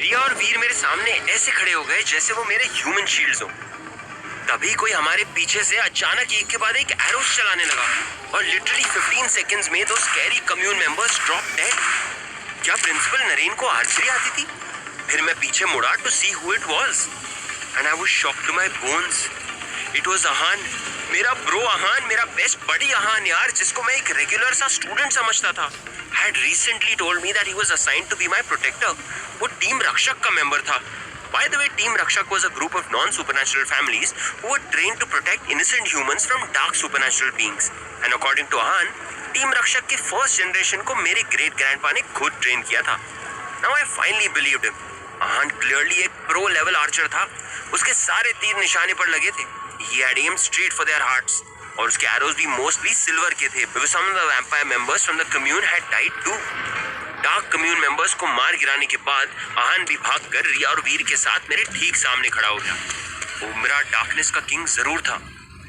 रिया और वीर मेरे सामने ऐसे खड़े हो गए जैसे वो मेरे ह्यूमन शील्ड्स हो। तभी कोई हमारे पीछे से अचानक एक के बाद एक एरोस चलाने लगा और लिटरली 15 सेकंड्स में दो scary commune members drop dead. क्या प्रिंसिपल नरेन को आर्चरी आती थी? फिर मैं पीछे मुड़ा to see who it was and I was shocked to my bones. It was Ahaan, मेरा ब्रो अहान, मेरा बेस्ट बडी अहान यार, जिसको मैं एक रेगुलर सा स्टूडेंट समझता था। had recently told me that he was assigned to be my protector. वो टीम रक्षक का मेंबर था। By the way, Team Rakshak was a group of non-supernatural families who were trained to protect innocent humans from dark supernatural beings. And according to Ahan, Team Rakshak के first generation को मेरे great grandpa ने खुद train किया था। Now I finally believed him. Ahan clearly एक pro level archer था। उसके सारे तीर निशाने पर लगे थे। He had aimed straight for their hearts. और उसके arrows भी mostly silver के थे because some of the vampire members from the commune had died too. Dark commune members को मार गिराने के बाद आहान भी भागकर रिया और वीर के साथ मेरे ठीक सामने खड़ा हो गया। वो मेरा डार्कनेस का किंग जरूर था,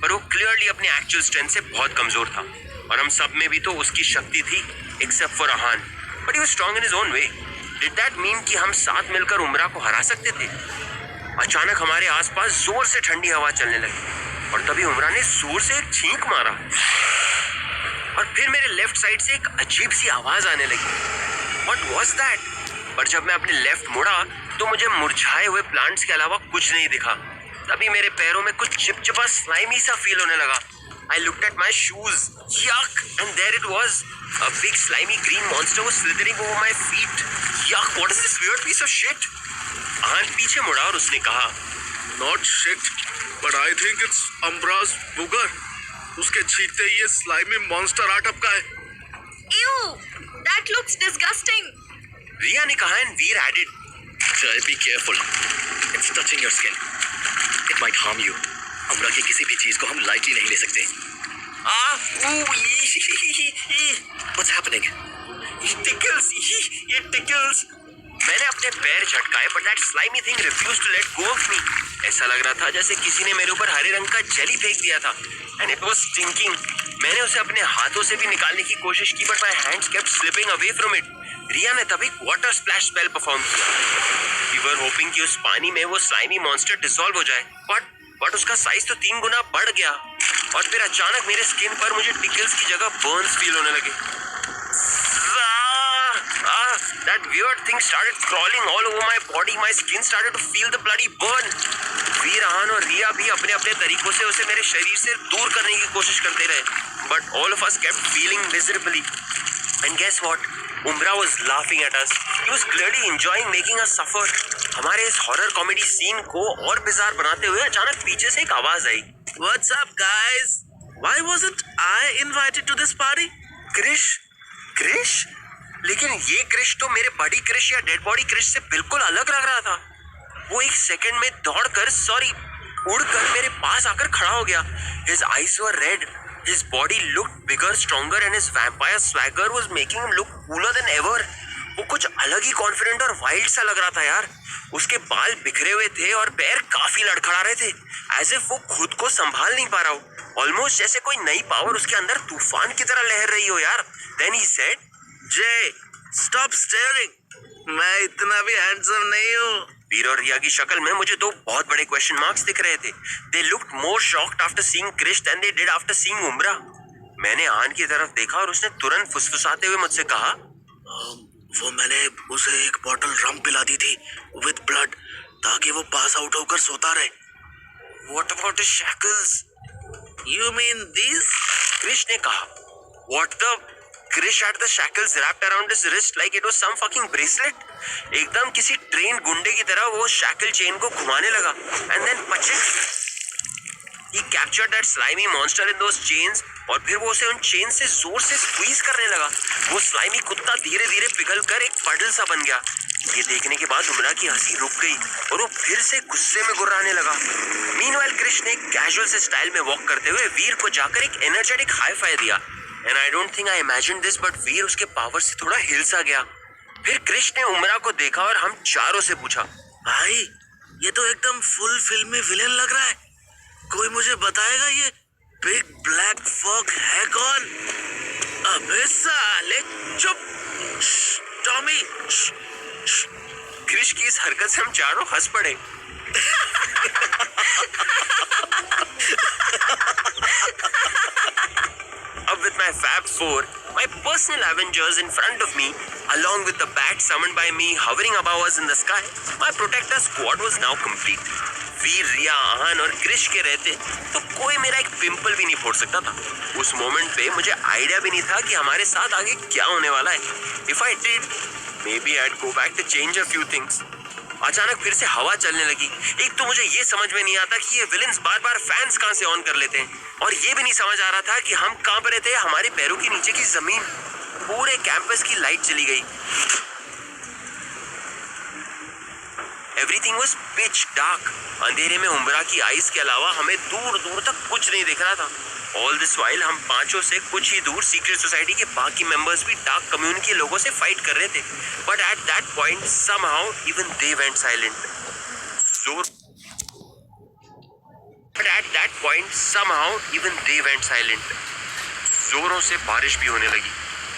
पर वो क्लियरली अपने एक्चुअल स्ट्रेंथ से बहुत कमजोर था और हम सब में भी तो उसकी शक्ति थी except for Ahaan, but he was strong in his own way. Did that mean कि हम साथ मिलकर उमरा को हरा सकते थे? अचानक हमारे आसपास जोर से ठंडी हवा चलने लगी और तभी उमरा ने जोर से एक छींक मारा और फिर मेरे लेफ्ट साइड से एक अजीब सी आवाज आने लगी। What was that? पर जब मैं अपने लेफ्ट मुड़ा तो मुझे मुरझाए हुए प्लांट्स के अलावा कुछ नहीं दिखा। तभी मेरे पैरों में कुछ चिपचिपा स्लाइमी सा फील होने लगा। I looked at my shoes. Yuck! And there it was. A big slimy green monster was slithering over my feet. Yuck! What is this weird piece of shit? आहान पीछे मुड़ा और उसने कहा, Not shit, but I think it's Umbra's booger. उसके छींकते ही ये slimy monster आ टपका है। Ew! That looks disgusting. रिया ने कहा and Veer added, Jai, be careful. It's touching your skin. It might harm you. उम्रा की किसी भी चीज को हम लाइटली नहीं ले सकते। What's happening? It tickles. It tickles. मैंने अपने पैर झटकाए but that slimy thing refused to let go of me. ऐसा लग रहा था जैसे किसी ने मेरे ऊपर हरे रंग का जेली फेंक दिया था and it was stinking. मैंने उसे अपने हाथों से भी निकालने की कोशिश की but my hands kept slipping away from it. रिया ने तभी वाटर स्प्लैश स्पेल परफॉर्म किया। We were hoping कि उस पानी में वो स्लाइमी मॉन्स्टर डिसॉल्व हो जाए, बट उसका साइज तो 3 गुना बढ़ गया और फिर अचानक मेरे स्किन पर मुझे टिकल्स की जगह बर्न्स फील होने लगे। That weird thing started crawling all over my body. My skin started to feel the bloody burn. वीर, आहान और रिया भी अपने अपने तरीकों से उसे मेरे शरीर से दूर करने की कोशिश करते रहे, but all of us kept feeling miserably. And guess what? Umra was laughing at us. He was clearly enjoying making us suffer. हमारे इस हॉरर कॉमेडी सीन को और बिजार बनाते हुए अचानक पीछे से एक आवाज आई। What's up, guys? Why wasn't I invited to this party? Krrish? लेकिन ये क्रिश तो मेरे बॉडी क्रिश या डेड बॉडी क्रिश से बिल्कुल अलग लग रहा था। वो एक सेकंड में उड़कर मेरे पास आकर खड़ा हो गया। His eyes were red. His body looked bigger, stronger, and his vampire swagger was making him look cooler than ever. वो कुछ अलग ही कॉन्फिडेंट और वाइल्ड सा लग रहा था यार। उसके बाल बिखरे हुए थे और पैर काफी लड़खड़ा रहे थे, एज इफ वो खुद को संभाल नहीं पा रहा हो। ऑलमोस्ट जैसे कोई नई पावर उसके अंदर तूफान की तरह लहर रही हो यार। Then he said, Jay, stop staring. मैं इतना भी हैंडसम नहीं हूँ। वीर और रिया की शक्ल में मुझे दो बहुत बड़े क्वेश्चन मार्क्स दिख रहे थे। They looked more shocked after seeing Krish than they did after seeing उमरा। मैंने आहान की तरफ देखा और उसने तुरंत फुसफुसाते हुए मुझसे कहा, वो मैंने उसे एक बॉटल रम पिला दी थी विद ब्लड ताकि वो पास आउट होकर सोता रहे। What about his shackles? You mean these? Krish ने कहा। What the? Krish had the shackles wrapped around his wrist like it was some fucking bracelet. एकदम किसी ट्रेन गुंडे की तरह वो शैकल चेन को घुमाने लगा and then पचिक he captured that slimy monster in those chains और फिर वो उसे उन चेन से जोर से स्क्वीज करने लगा। वो स्लाइमी कुत्ता धीरे धीरे पिघलकर एक पडल सा बन गया। ये देखने के बाद उमरा की हंसी रुक गई और वो फिर से गुस्से में गुर्राने लगा। मीनवाइल कृष्ण ने कैजुअल से स्टाइल में वॉक करते हुए वीर को जाकर एक एनर्जेटिक हाई फाई दिया। And I don't think I imagined this, but वीर उसके पावर से थोड़ा हिल सा गया। फिर कृष्ण ने उमरा को देखा और हम चारों से पूछा, भाई ये तो एकदम फुल फिल्म में विलेन लग रहा है। कोई मुझे बताएगा ये बिग ब्लैक फॉग है कौन? अबे साले चुप। टॉमी क्रिश की इस हरकत से हम चारों हंस पड़े। Up with my Fab Four, my personal Avengers in front of me, along with the bat summoned by me hovering above us in the sky, my protector squad was now complete. वीर, रिया, आहान और क्रिश के रहते तो कोई मेरा एक pimple भी नहीं फोड़ सकता था। उस मोमेंट पे मुझे आइडिया भी नहीं था कि हमारे साथ आगे क्या होने वाला है। If I did, maybe I'd go back to change a few things. अचानक फिर से हवा चलने लगी। एक तो मुझे ये समझ में नहीं आता कि ये विलेंस बार बार फैंस कहाँ से ऑन कर लेते हैं, और ये भी नहीं समझ आ रहा था कि हम कहाँ पर रहते हैं। हमारे पैरों के नीचे की जमीन, पूरे कैंपस की लाइट चली गई। Everything was pitch dark. अंधेरे में उम्बरा की आइस के अलावा हमें दूर दूर तक कुछ नहीं दिख रहा था। ऑल दिस वाइल हम पांचों से कुछ ही दूर सीक्रेट सोसाइटी के बाकी मेंबर्स भी डार्क कम्युनिटी के लोगों से फाइट कर रहे थे। But at that point somehow even they went silent. जोरों से बारिश भी होने लगी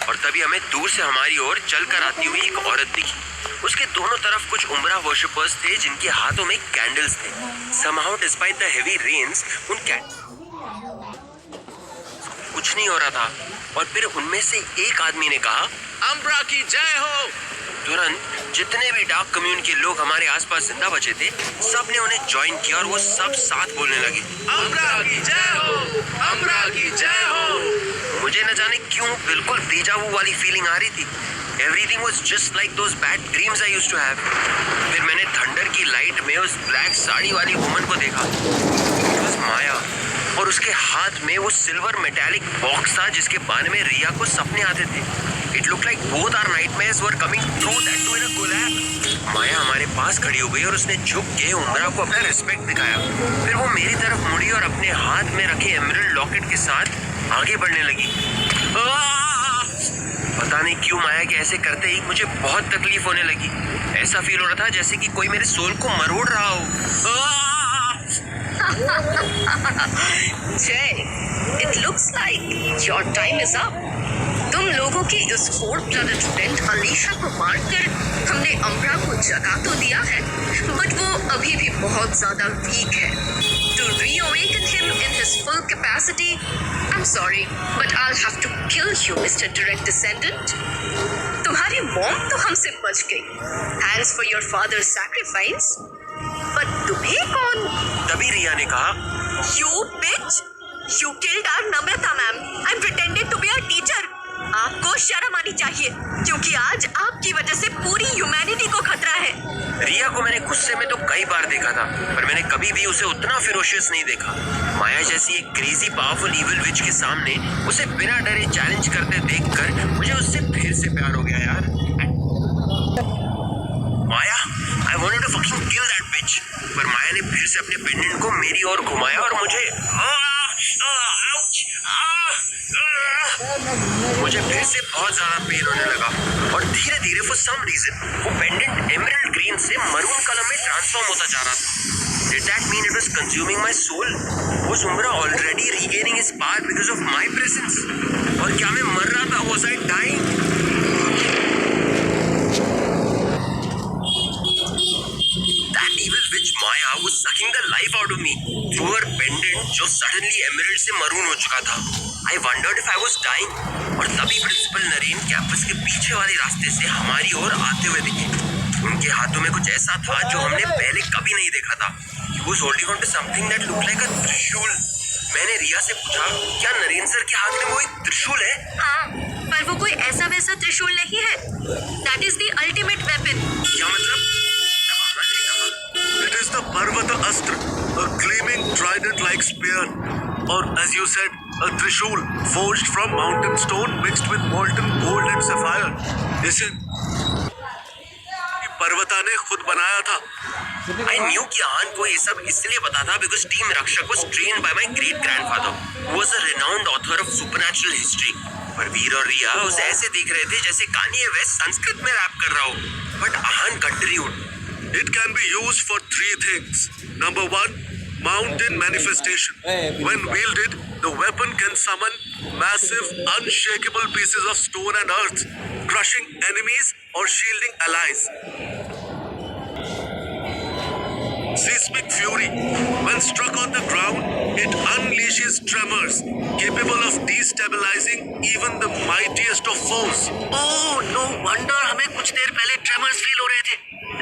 और तभी हमें दूर से हमारी ओर चलकर आती हुई एक औरत दिखी। उसके दोनों तरफ कुछ उम्रा वर्शिपर्स थे जिनके हाथों में कैंडल्स थे। Somehow despite the heavy rains, कुछ नहीं हो रहा था। और फिर उनमें से एक आदमी ने कहा, अम्ब्रा की जय हो। तुरंत जितने भी डार्क कम्युनिटी के लोग हमारे आसपास जिंदा बचे थे, सब ने उन्हें ज्वाइन किया और वो सब साथ बोलने लगे, अम्ब्रा की जय हो, अम्ब्रा की जय हो। मुझे न जाने क्यों बिल्कुल डेजावू वाली फीलिंग आ रही थी। Everything was just like those bad dreams I used to have. फिर मैंने थंडर की लाइट में उस ब्लैक साड़ी वाली वुमन को देखा। It was माया, और उसके हाथ में वो सिल्वर मेटालिक बॉक्स था जिसके बारे में रिया को सपने आते थे। It looked like both our nightmares were coming true, that too in a collab. माया हमारे पास खड़ी हो गई और उसने झुक के उम्रा को अपना रिस्पेक्ट दिखाया। फिर वो मेरी तरफ मुड़ी और अपने हाथ में रखे एमरल्ड लॉकेट के साथ आगे बढ़ने लगी। पता नहीं क्यों माया के ऐसे करते ही मुझे बहुत तकलीफ होने लगी। ऐसा फील हो रहा था जैसे कि कोई मेरे सोल को मरोड़ रहा हो। Jay, it looks like your time is up. तुम लोगों की इस कोल्ड ब्लडेड फ्रेंड अलीशा को मारकर हमने अम्ब्रा को जगा तो दिया है, बट वो अभी भी बहुत ज्यादा वीक है। To reawaken him in his full capacity, I'm sorry, but I'll have to kill you, Mr. Direct Descendant. तुम्हारी मॉम तो हमसे बच गई, thanks for your father's sacrifice. But तुम्हें कौन? तभी रिया ने कहा, You bitch! You killed our Namrata ma'am and pretended to be our teacher. आपको शर्म आनी चाहिए, क्योंकि आज आपकी वजह से पूरी ह्यूमैनिटी को खतरा है। रिया को मैंने गुस्से में तो कई बार देखा था, पर मैंने कभी भी उसे उतना फिरोशियस नहीं देखा। माया जैसी एक क्रेजी पावरफुल इविल विच के सामने उसे बिना डरे चैलेंज करते देखकर मुझे उससे फिर से प्यार हो गया यार। माया, I wanted to fucking kill that bitch, पर माया ने फिर से अपने पेंडेंट को मेरी ओर घुमाया और मुझे फिर से बहुत ज्यादा पेन होने लगा और धीरे धीरे फॉर सम रीजन वो पेंडेंट एमरल्ड ग्रीन से मरून कलर में ट्रांसफॉर्म होता जा रहा था। Did that mean it was consuming my soul? Was Umbra already regaining his power because of my presence? और क्या मैं मर रहा था? Was I dying? That evil witch Maya was sucking the life out of me through her pendant जो suddenly emerald से maroon हो चुका था। I wondered if I was dying, और तभी प्रिंसिपल नरेन कैंपस के पीछे वाले रास्ते से हमारी ओर आते हुए दिखे। उनके हाथों में कुछ ऐसा था जो हमने पहले कभी नहीं देखा था। He was holding on to something that looked like a त्रिशूल। मैंने रिया से पूछा, क्या नरेन सर के हाथ में वो एक त्रिशूल है? हाँ, पर वो कोई ऐसा वैसा त्रिशूल नहीं है। That is the ultimate weapon. क्या मतलब? It is the Parvata Astra, a gleaming trident-like spear, or as you said, a trishul forged from mountain stone mixed with molten gold and sapphire. इसे पर्वता ने खुद बनाया था। I knew कि आन को ये सब इसलिए पता था because टीम रक्षक was trained by my great grandfather, who was a renowned author of supernatural history. पर वीर और रिया उसे ऐसे देख रहे थे जैसे कान्ये वेस्ट संस्कृत में रैप कर रहा हो। But आन continued. It can be used for three things. Number one, mountain manifestation. When wielded, the weapon can summon massive, unshakable pieces of stone and earth, crushing enemies or shielding allies. seismic fury. When struck on the ground, it unleashes tremors capable of destabilizing even the mightiest of foes. Oh no wonder हमें कुछ देर पहले tremors feel हो रहे थे.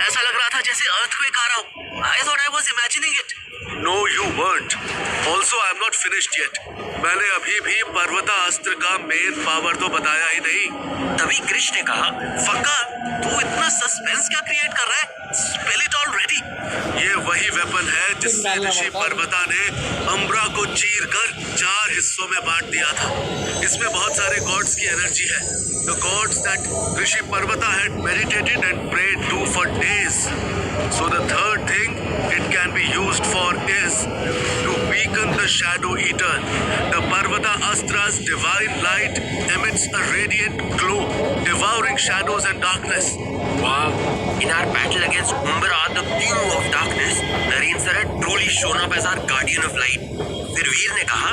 ऐसा लग रहा था जैसे अर्थक्वेक आ रहा हो. I thought I was imagining it. No, you weren't. Also, I'm not finished yet. मैंने अभी भी पर्वता अस्त्र का मेन पावर तो बताया ही नहीं. तभी कृष ने कहा, फक्का तू इतना सस्पेंस क्या क्रिएट कर रहा है? Spill it already. ये वही वेपन है जिससे ऋषि पर्वता ने अम्बरा को चीर कर 4 हिस्सों में बांट दिया था. इसमें बहुत सारे गॉड्स की एनर्जी है. The gods that Rishi पर्वता had meditated and prayed to for days. So the third thing it can be used for is to weaken the Shadow Eater. The Parvata Astra's divine light emits a radiant glow, devouring shadows and darkness. wow, in our battle against Umbra, the king of darkness, Naren sir had truly shown up as our guardian of light. फिर वीर ने कहा,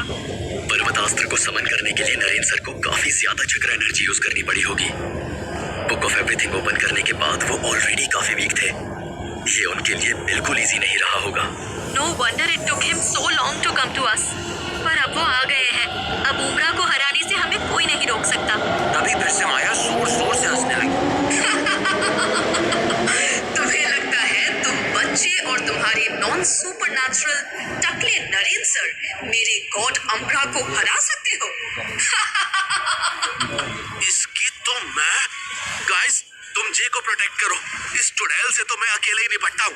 पर्वतास्त्र को समन करने के लिए Naren sir को काफी ज्यादा चक्र एनर्जी यूज करनी पड़ी होगी. बुक ऑफ एवरीथिंग ओपन करने के बाद वो ऑलरेडी काफी वीक थे. ये उनके लिए बिल्कुल इजी नहीं रहा होगा. No wonder it took him so long to come to us. पर अब वो आ गए हैं. अब उम्रा को हराने से हमें कोई नहीं रोक सकता. तभी फिर से माया जोर जोर से हंसने लगी. तुम्हें लगता है तुम बच्चे और तुम्हारे नॉन सुपरनैचुरल टकले नरेन सर मेरे गॉड अम्बरा को हरा सकते हो? इसकी तो मैं गाइस तुम जे को प्रोटेक्ट करो. इस चुड़ैल से तो मैं अकेले ही निपटता हूँ.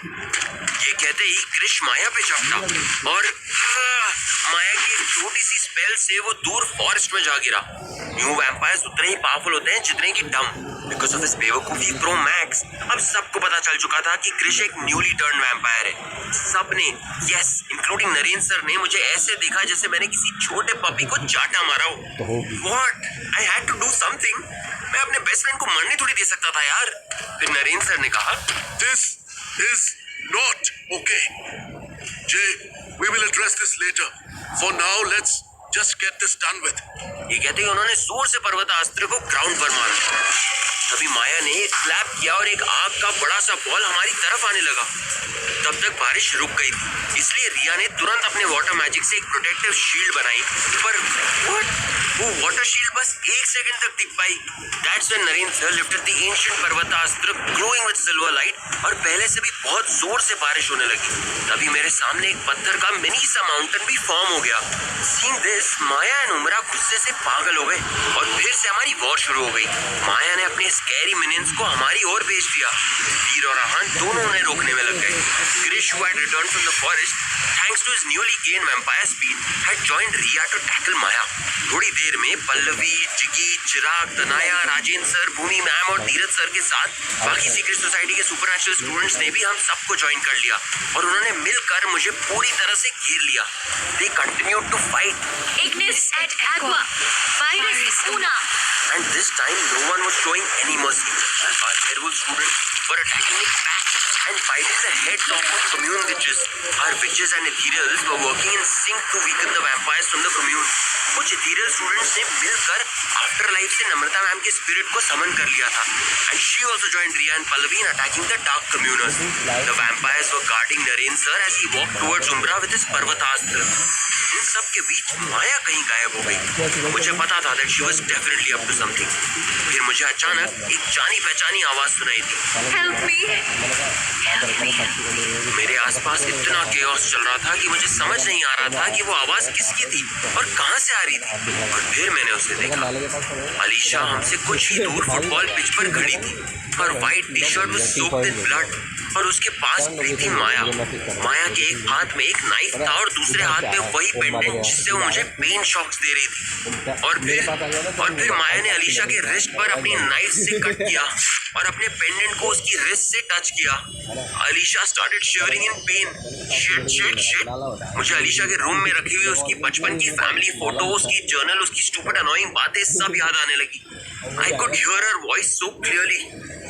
ये कहते ही कृष माया पे झपटा और माया की एक छोटी सी स्पेल से वो दूर फॉरेस्ट में जा गिरा. न्यू वैम्पायर्स उतने ही पावरफुल होते हैं जितने की डम. बिकॉज ऑफ हिज बेवकूफी प्रो मैक्स अब सबको पता चल चुका था कि कृष एक न्यूली टर्न वैम्पायर है. सबने, यस इंक्लूडिंग नरेन सर ने, मुझे ऐसे देखा जैसे मैंने किसी छोटे पपी को चाटा मारा हो. What, I had to do something. मैं अपने बेस्ट फ्रेंड को मरने थोड़ी दे सकता था यार. फिर नरेन सर ने कहा, This is not okay. Jay, we will address this later. For now, let's just get this done with. ये कहते ही उन्होंने जोर से पर्वता अस्त्र को ग्राउंड पर मारा. तभी माया ने एक क्लैप किया और एक आग का बड़ा सा बॉल हमारी तरफ आने लगा. तब तक बारिश रुक गई थी, इसलिए रिया ने तुरंत अपने वाटर मैजिक से एक प्रोटेक्टिव शील्ड बनाई. पर वो वाटर शील्ड बस 1 सेकंड तक टिक पाई. That's when Naren sir lifted the ancient Parvatastra glowing with silver light और पहले से भी बहुत जोर से बारिश होने लगी. तभी मेरे सामने एक पत्थर का मिनी सा माउंटेन भी फॉर्म हो गया. सीइंग दिस, माया एंड उमरा गुस्से से पागल हो गए और फिर से हमारी वॉर शुरू हो गई. माया ने अपने स्कैरी मिनियंस को हमारी ओर भेज दिया. वीर और आहान दोनों उन्हें रोकने में लग गए. Krish, who had returned from the forest, thanks to his newly gained vampire speed, had joined Riya to tackle Maya. थोड़ी देर में पल्लवी, जिगी, चिराग, तनाया, राजेंद्र सर, भूमि मैम और धीरज सर के साथ बाकी सीक्रेट सोसाइटी के सुपरनैचुरल स्टूडेंट्स ने भी हम सबको ज्वाइन कर लिया और उन्होंने मिलकर मुझे पूरी तरह से घेर लिया. They continued to fight. Ignis et Aqua, Virus Una. And this time, no one was showing any mercy. Our werewolf students were attacking me back and biting the heads off the commune witches. Our witches and ethereals were working in sync to weaken the vampires from the commune. कुछ ethereal students ने मिलकर आफ्टरलाइफ से नम्रता ma'am के spirit को समन कर लिया था. And she also joined Riya and Pallavi in attacking the dark communers. The vampires were guarding Naren sir as he walked towards Umbra with his Parvatastra. इन सब के बीच माया कहीं गायब हो गई. मुझे पता था that she was definitely up to something. फिर मुझे अचानक एक जानी पहचानी आवाज सुनाई दी. Help me. मेरे आसपास इतना केओस चल रहा था कि मुझे समझ नहीं आ रहा था कि वो आवाज किसकी थी और कहां से आ रही थी. और फिर मैंने उसे देखा. अलीशा हमसे कुछ ही दूर फुटबॉल पिच पर खड़ी थी और व्हाइट टी शर्ट में सोक्ड इन ब्लड और उसके पास खड़ी थी माया. माया के एक हाथ में एक नाइफ था और दूसरे हाथ में वही पेंडेंट जिससे वो मुझे पेन शॉक्स दे रही थी. और फिर माया ने अलीशा के रिस्ट पर अपनी नाइफ से कट किया और अपने पेंडेंट को उसकी रिस्ट से टच किया. अलीशा स्टार्टेड शिवरिंग इन पेन. शिट. मुझे अलीशा के रूम में रखी हुई उसकी बचपन की फैमिली फोटो, उसकी जर्नल, उसकी स्टूपिड अनोइंग बातें सब याद आने लगी. I could hear her voice so clearly.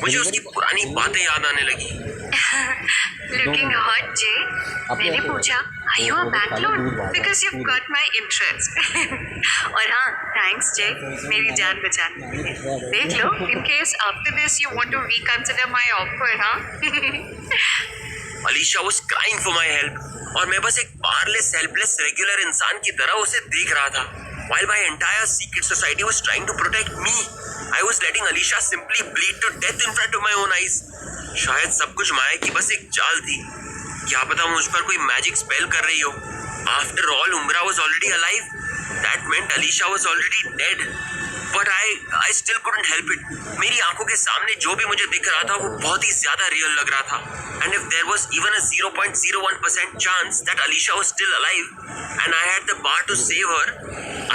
मुझे उसकी पुरानी बातें याद आने लगी. Looking hot, Jay. मैंने पूछा, Are you a Bangalore? Because you've got my interest. और हाँ, thanks Jay, मेरी जान बचाने के लिए. देख लो, in case after this you want to reconsider my offer, हाँ? Alisha was crying for my help और मैं बस एक powerless, helpless, regular इंसान की तरह उसे देख रहा था. While my entire secret society was trying to protect me, I was letting Alisha simply bleed to death in front of my own eyes. शायद सब कुछ माया की बस एक चाल थी. क्या पता मुझ पर कोई मैजिक स्पेल कर रही हो. After all, Umbra was already alive. That meant Alisha was already dead. But I still couldn't help it. मेरी आंखों के सामने जो भी मुझे दिख रहा था वो बहुत ही ज्यादा रियल लग रहा था. And if there was even a 0.01% chance that Alisha was still alive and I had the power to save her,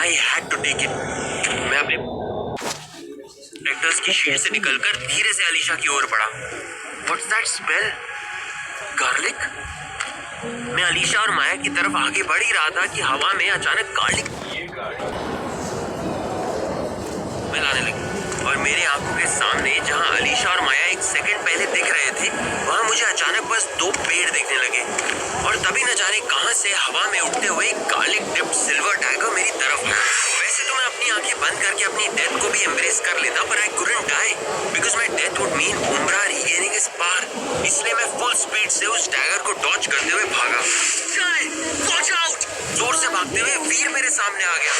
I had to take it. मैं अपने प्रोटेक्टर्स की शील्ड से निकलकर धीरे से अलीशा की ओर बढ़ा. What's that smell? Garlic? मैं अलीशा और माया की तरफ आगे बढ़ ही रहा था कि हवा में अचानक गार्लिक लाने लगी और मेरे आंखों के सामने जहां अलीशा और माया एक सेकंड पहले दिख रहे थे वहां मुझे अचानक बस दो पेड़ दिखने लगे और तभी न जाने कहां से हवा में उड़ते हुए गार्लिक डिप्ड सिल्वर डैगर मेरी तरफ आया. वैसे तो मैं अपनी आंखें बंद करके अपनी डेथ को भी एम्ब्रेस कर लेता पर I couldn't die because my death would mean Umra regaining his power. इसलिए मैं फुल स्पीड से उस डैगर को डॉज करते हुए भागा. Watch out! जोर से भागते हुए वीर मेरे सामने आ गया.